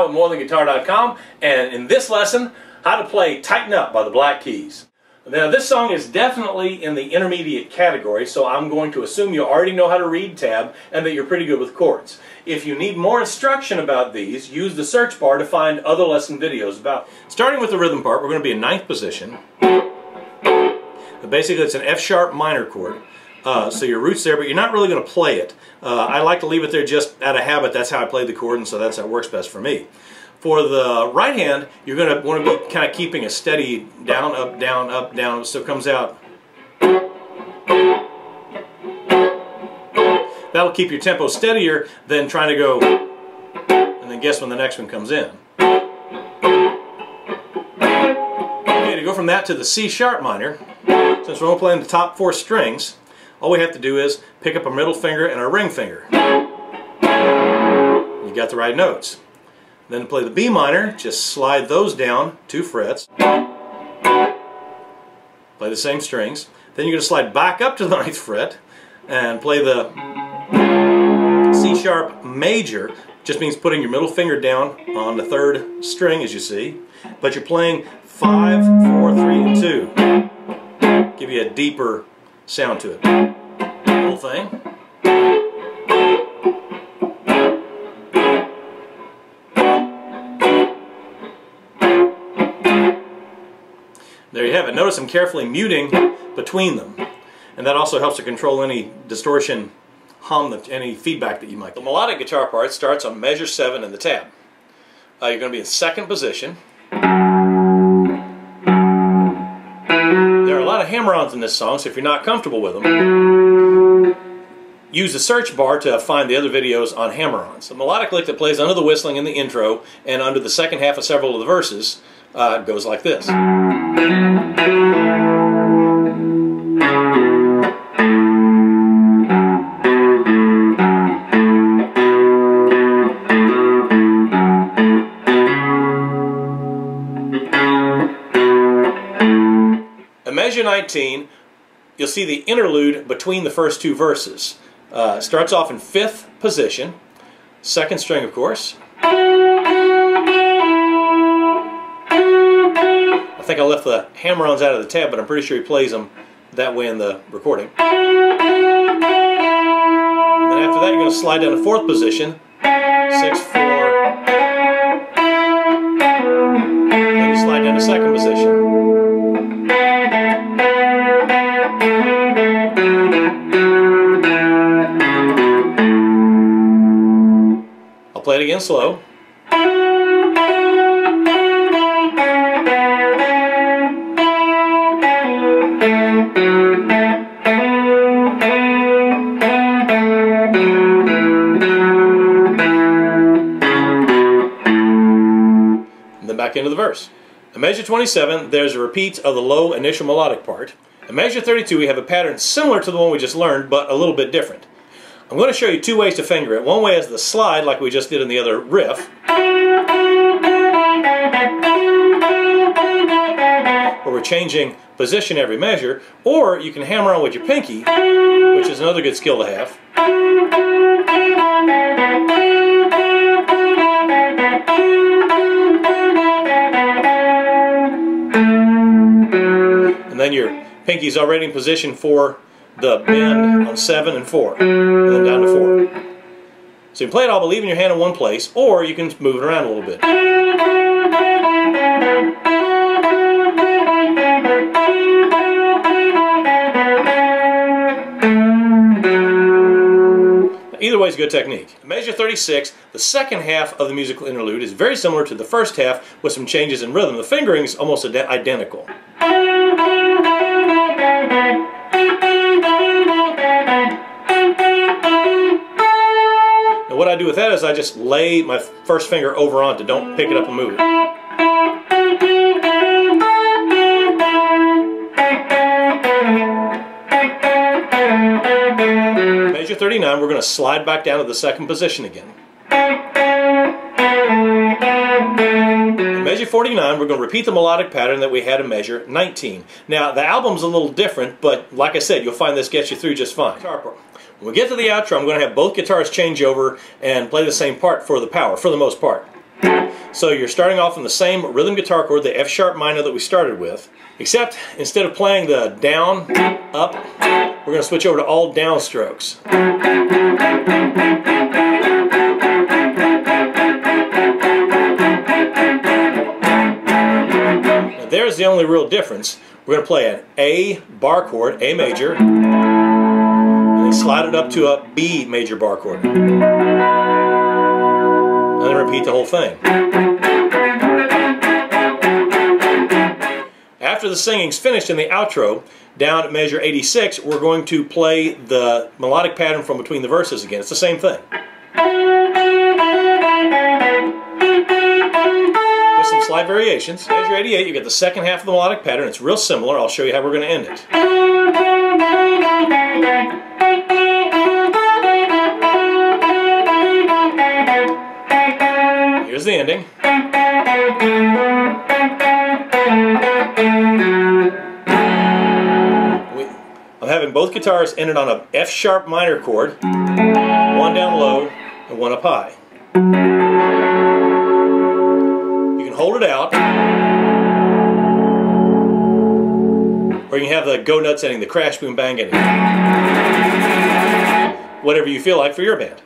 now with morethanguitar.com, and in this lesson, how to play Tighten Up by the Black Keys. Now this song is definitely in the intermediate category, so I'm going to assume you already know how to read tab and that you're pretty good with chords. If you need more instruction about these, use the search bar to find other lesson videos about. Starting with the rhythm part, we're going to be in 9th position. Basically it's an F sharp minor chord. So your root's there, but you're not really going to play it. I like to leave it there just out of habit. That's how I play the chord, and so that's how it works best for me. For the right hand, you're going to want to be kind of keeping a steady down, up, so it comes out. That'll keep your tempo steadier than trying to go and then guess when the next one comes in. Okay, to go from that to the C sharp minor, since we're only playing the top 4 strings, all we have to do is pick up a middle finger and a ring finger. You got the right notes. Then to play the B minor, just slide those down 2 frets. Play the same strings. Then you're going to slide back up to the 9th fret and play the C sharp major. Just means putting your middle finger down on the 3rd string, as you see. But you're playing 5, 4, 3, and 2. Give you a deeper sound to it. The whole thing. There you have it. Notice I'm carefully muting between them, and that also helps to control any distortion, hum, any feedback that you might get. The melodic guitar part starts on measure 7 in the tab. You're going to be in 2nd position. There are a lot of hammer-ons in this song, so if you're not comfortable with them, use the search bar to find the other videos on hammer-ons. The melodic lick that plays under the whistling in the intro and under the second half of several of the verses goes like this. At measure 19, you'll see the interlude between the first 2 verses. Starts off in 5th position, 2nd string of course. I think I left the hammer-ons out of the tab, but I'm pretty sure he plays them that way in the recording. Then after that you're going to slide down to 4th position, 6, 4. Then you slide down to 2nd position. I'll play it again slow. Back into the verse. At measure 27, there's a repeat of the low initial melodic part. At measure 32, we have a pattern similar to the one we just learned, but a little bit different. I'm going to show you 2 ways to finger it. One way is the slide, like we just did in the other riff, where we're changing position every measure, or you can hammer on with your pinky, which is another good skill to have. And then your pinky's already in position for the bend on 7 and 4, and then down to 4. So you can play it all by leaving your hand in one place, or you can move it around a little bit. Either way is a good technique. At measure 36, the second half of the musical interlude is very similar to the first half with some changes in rhythm. The fingering is almost identical. Now what I do with that is I just lay my first finger over onto it. Don't pick it up and move it. Measure 39, we're going to slide back down to the 2nd position again. In measure 49, we're going to repeat the melodic pattern that we had in measure 19. Now, the album's a little different, but like I said, you'll find this gets you through just fine. When we get to the outro, I'm going to have both guitarists change over and play the same part for the power, for the most part. So you're starting off on the same rhythm guitar chord, the F sharp minor that we started with, except instead of playing the down, up, we're going to switch over to all down strokes. Now there's the only real difference. We're going to play an A bar chord, A major, and then slide it up to a B major bar chord. And then repeat the whole thing. After the singing's finished in the outro, down at measure 86, we're going to play the melodic pattern from between the verses again. It's the same thing. With some slight variations. Measure 88, you get the second half of the melodic pattern. It's real similar. I'll show you how we're going to end it. Here's the ending. I'm having both guitars ended on a F sharp minor chord, one down low and one up high. You can hold it out, or you can have the go nuts ending, the crash boom bang ending. Whatever you feel like for your band.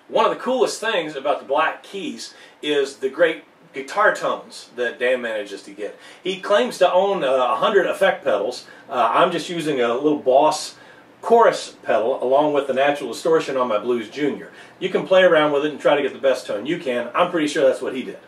One of the coolest things about the Black Keys is the great guitar tones that Dan manages to get. He claims to own 100 effect pedals. I'm just using a little Boss chorus pedal along with the natural distortion on my Blues Junior. You can play around with it and try to get the best tone you can. I'm pretty sure that's what he did.